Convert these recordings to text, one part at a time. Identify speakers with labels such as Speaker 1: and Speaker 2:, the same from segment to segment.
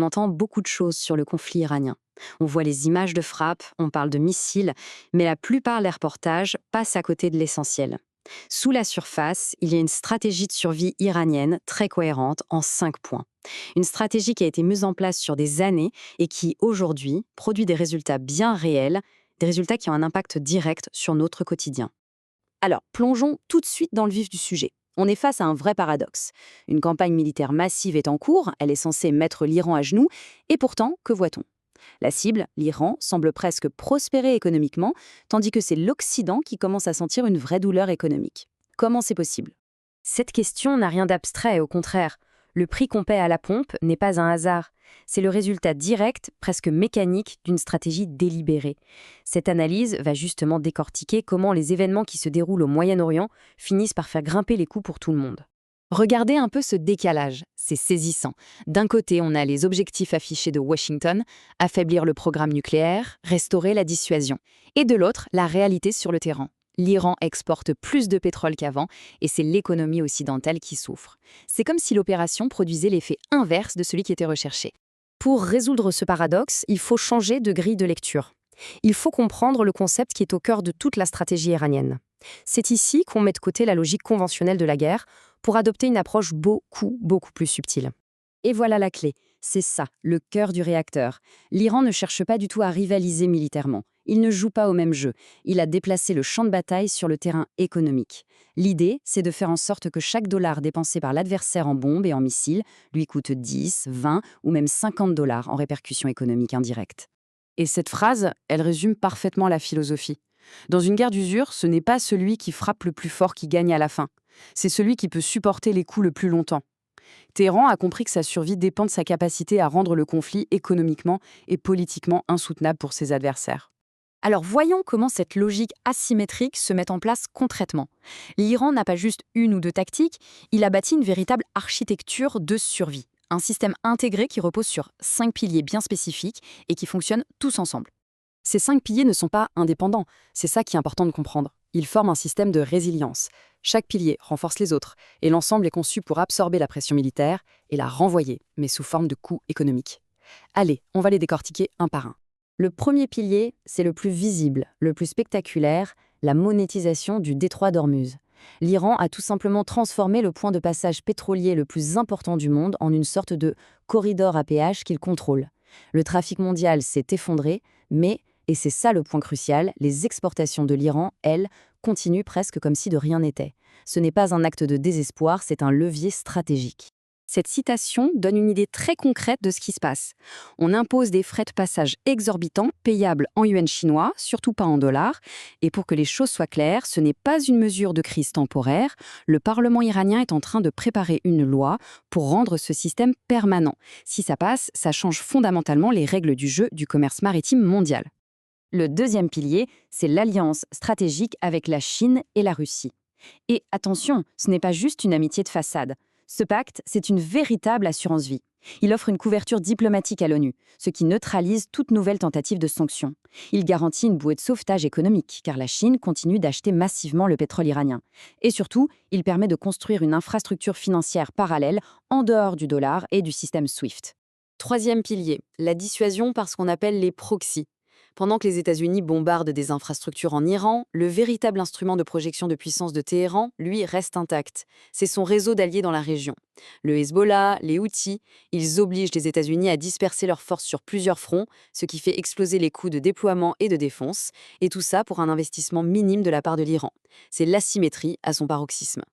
Speaker 1: entend beaucoup de choses sur le conflit iranien. On voit les images de frappes, on parle de missiles, mais la plupart des reportages passent à côté de l'essentiel. Sous la surface, il y a une stratégie de survie iranienne très cohérente en 5 points. Une stratégie qui a été mise en place sur des années et qui, aujourd'hui, produit des résultats bien réels, des résultats qui ont un impact direct sur notre quotidien.
Speaker 2: Alors, plongeons tout de suite dans le vif du sujet. On est face à un vrai paradoxe. Une campagne militaire massive est en cours, elle est censée mettre l'Iran à genoux, et pourtant, que voit-on? La cible, l'Iran, semble presque prospérer économiquement, tandis que c'est l'Occident qui commence à sentir une vraie douleur économique. Comment c'est possible?
Speaker 1: Cette question n'a rien d'abstrait, au contraire. Le prix qu'on paie à la pompe n'est pas un hasard. C'est le résultat direct, presque mécanique, d'une stratégie délibérée. Cette analyse va justement décortiquer comment les événements qui se déroulent au Moyen-Orient finissent par faire grimper les coûts pour tout le monde.
Speaker 2: Regardez un peu ce décalage, c'est saisissant. D'un côté, on a les objectifs affichés de Washington, affaiblir le programme nucléaire, restaurer la dissuasion. Et de l'autre, la réalité sur le terrain. L'Iran exporte plus de pétrole qu'avant et c'est l'économie occidentale qui souffre. C'est comme si l'opération produisait l'effet inverse de celui qui était recherché.
Speaker 1: Pour résoudre ce paradoxe, il faut changer de grille de lecture. Il faut comprendre le concept qui est au cœur de toute la stratégie iranienne. C'est ici qu'on met de côté la logique conventionnelle de la guerre pour adopter une approche beaucoup plus subtile. Et voilà la clé, c'est ça, le cœur du réacteur. L'Iran ne cherche pas du tout à rivaliser militairement. Il ne joue pas au même jeu. Il a déplacé le champ de bataille sur le terrain économique. L'idée, c'est de faire en sorte que chaque dollar dépensé par l'adversaire en bombes et en missiles lui coûte 10, 20 ou même 50 dollars en répercussions économiques indirectes.
Speaker 2: Et cette phrase, elle résume parfaitement la philosophie. Dans une guerre d'usure, ce n'est pas celui qui frappe le plus fort qui gagne à la fin. C'est celui qui peut supporter les coups le plus longtemps. Téhéran a compris que sa survie dépend de sa capacité à rendre le conflit économiquement et politiquement insoutenable pour ses adversaires.
Speaker 1: Alors voyons comment cette logique asymétrique se met en place concrètement. L'Iran n'a pas juste une ou deux tactiques, il a bâti une véritable architecture de survie. Un système intégré qui repose sur 5 piliers bien spécifiques et qui fonctionnent tous ensemble. Ces 5 piliers ne sont pas indépendants, c'est ça qui est important de comprendre. Ils forment un système de résilience. Chaque pilier renforce les autres, et l'ensemble est conçu pour absorber la pression militaire et la renvoyer, mais sous forme de coûts économiques. Allez, on va les décortiquer un par un. Le premier pilier, c'est le plus visible, le plus spectaculaire, la monétisation du détroit d'Ormuz. L'Iran a tout simplement transformé le point de passage pétrolier le plus important du monde en une sorte de corridor à péage qu'il contrôle. Le trafic mondial s'est effondré, mais, et c'est ça le point crucial, les exportations de l'Iran, elles, continuent presque comme si de rien n'était. Ce n'est pas un acte de désespoir, c'est un levier stratégique. Cette citation donne une idée très concrète de ce qui se passe. On impose des frais de passage exorbitants, payables en yuan chinois, surtout pas en dollars. Et pour que les choses soient claires, ce n'est pas une mesure de crise temporaire. Le Parlement iranien est en train de préparer une loi pour rendre ce système permanent. Si ça passe, ça change fondamentalement les règles du jeu du commerce maritime mondial. Le deuxième pilier, c'est l'alliance stratégique avec la Chine et la Russie. Et attention, ce n'est pas juste une amitié de façade. Ce pacte, c'est une véritable assurance vie. Il offre une couverture diplomatique à l'ONU, ce qui neutralise toute nouvelle tentative de sanction. Il garantit une bouée de sauvetage économique, car la Chine continue d'acheter massivement le pétrole iranien. Et surtout, il permet de construire une infrastructure financière parallèle en dehors du dollar et du système SWIFT. Troisième pilier, la dissuasion par ce qu'on appelle les proxys. Pendant que les États-Unis bombardent des infrastructures en Iran, le véritable instrument de projection de puissance de Téhéran, lui, reste intact. C'est son réseau d'alliés dans la région. Le Hezbollah, les Houthis, ils obligent les États-Unis à disperser leurs forces sur plusieurs fronts, ce qui fait exploser les coûts de déploiement et de défense, et tout ça pour un investissement minime de la part de l'Iran. C'est l'asymétrie à son paroxysme.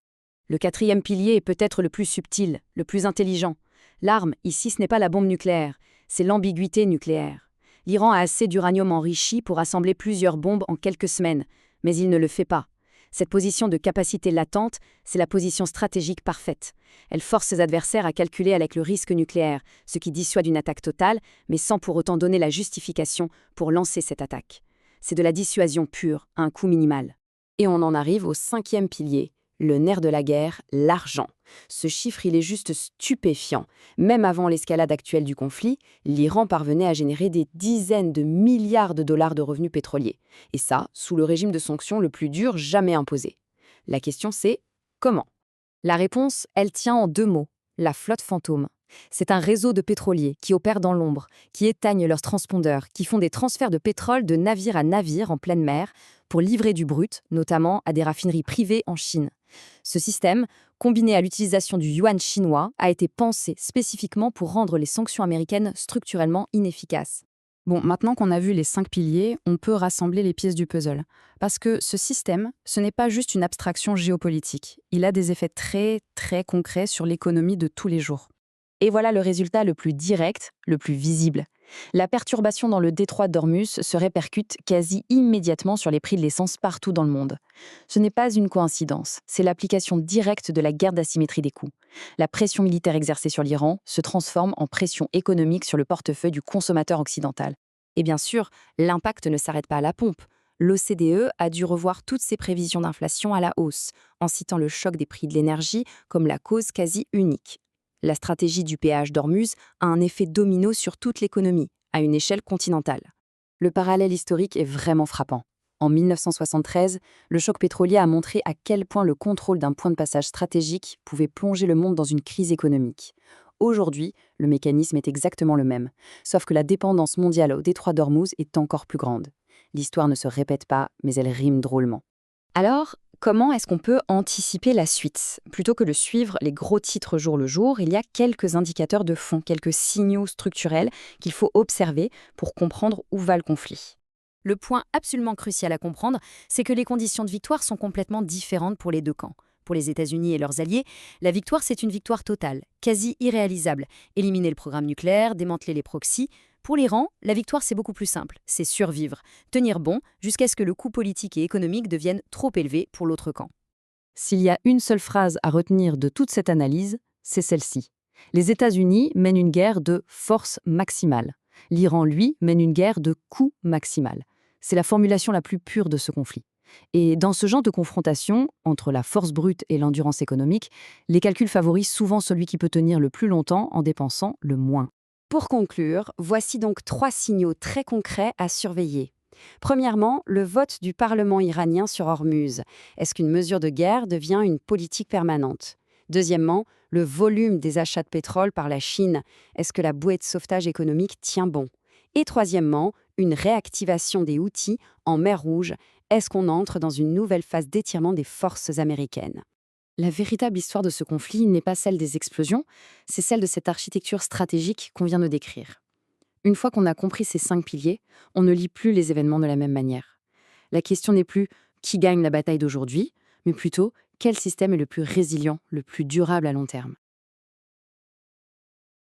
Speaker 1: Le quatrième pilier est peut-être le plus subtil, le plus intelligent. L'arme, ici, ce n'est pas la bombe nucléaire, c'est l'ambiguïté nucléaire. L'Iran a assez d'uranium enrichi pour assembler plusieurs bombes en quelques semaines, mais il ne le fait pas. Cette position de capacité latente, c'est la position stratégique parfaite. Elle force ses adversaires à calculer avec le risque nucléaire, ce qui dissuade une attaque totale, mais sans pour autant donner la justification pour lancer cette attaque. C'est de la dissuasion pure, à un coût minimal. Et on en arrive au cinquième pilier, le nerf de la guerre, l'argent. Ce chiffre, il est juste stupéfiant. Même avant l'escalade actuelle du conflit, l'Iran parvenait à générer des dizaines de milliards de dollars de revenus pétroliers. Et ça, sous le régime de sanctions le plus dur jamais imposé. La question c'est, comment? La réponse, elle tient en 2 mots, la flotte fantôme. C'est un réseau de pétroliers qui opèrent dans l'ombre, qui éteignent leurs transpondeurs, qui font des transferts de pétrole de navire à navire en pleine mer pour livrer du brut, notamment à des raffineries privées en Chine. Ce système, combiné à l'utilisation du yuan chinois, a été pensé spécifiquement pour rendre les sanctions américaines structurellement inefficaces.
Speaker 2: Bon, maintenant qu'on a vu les 5 piliers, on peut rassembler les pièces du puzzle. Parce que ce système, ce n'est pas juste une abstraction géopolitique. Il a des effets très, très concrets sur l'économie de tous les jours. Et voilà le résultat le plus direct, le plus visible. La perturbation dans le détroit d'Ormuz se répercute quasi immédiatement sur les prix de l'essence partout dans le monde. Ce n'est pas une coïncidence, c'est l'application directe de la guerre d'asymétrie des coûts. La pression militaire exercée sur l'Iran se transforme en pression économique sur le portefeuille du consommateur occidental. Et bien sûr, l'impact ne s'arrête pas à la pompe. L'OCDE a dû revoir toutes ses prévisions d'inflation à la hausse, en citant le choc des prix de l'énergie comme la cause quasi unique. La stratégie du péage d'Ormuz a un effet domino sur toute l'économie, à une échelle continentale. Le parallèle historique est vraiment frappant. En 1973, le choc pétrolier a montré à quel point le contrôle d'un point de passage stratégique pouvait plonger le monde dans une crise économique. Aujourd'hui, le mécanisme est exactement le même, sauf que la dépendance mondiale au détroit d'Ormuz est encore plus grande. L'histoire ne se répète pas, mais elle rime drôlement. Alors, comment est-ce qu'on peut anticiper la suite? Plutôt que de suivre les gros titres jour le jour, il y a quelques indicateurs de fond, quelques signaux structurels qu'il faut observer pour comprendre où va le conflit. Le point absolument crucial à comprendre, c'est que les conditions de victoire sont complètement différentes pour les deux camps. Pour les États-Unis et leurs alliés, la victoire, c'est une victoire totale, quasi irréalisable. Éliminer le programme nucléaire, démanteler les proxys. Pour l'Iran, la victoire, c'est beaucoup plus simple, c'est survivre, tenir bon jusqu'à ce que le coût politique et économique devienne trop élevé pour l'autre camp. S'il y a une seule phrase à retenir de toute cette analyse, c'est celle-ci. Les États-Unis mènent une guerre de force maximale. L'Iran, lui, mène une guerre de coût maximal. C'est la formulation la plus pure de ce conflit. Et dans ce genre de confrontation, entre la force brute et l'endurance économique, les calculs favorisent souvent celui qui peut tenir le plus longtemps en dépensant le moins. Pour conclure, voici donc 3 signaux très concrets à surveiller. Premièrement, le vote du Parlement iranien sur Hormuz. Est-ce qu'une mesure de guerre devient une politique permanente? Deuxièmement, le volume des achats de pétrole par la Chine. Est-ce que la bouée de sauvetage économique tient bon? Et troisièmement, une réactivation des Houthis en mer Rouge. Est-ce qu'on entre dans une nouvelle phase d'étirement des forces américaines? La véritable histoire de ce conflit n'est pas celle des explosions, c'est celle de cette architecture stratégique qu'on vient de décrire. Une fois qu'on a compris ces 5 piliers, on ne lit plus les événements de la même manière. La question n'est plus qui gagne la bataille d'aujourd'hui, mais plutôt quel système est le plus résilient, le plus durable à long terme.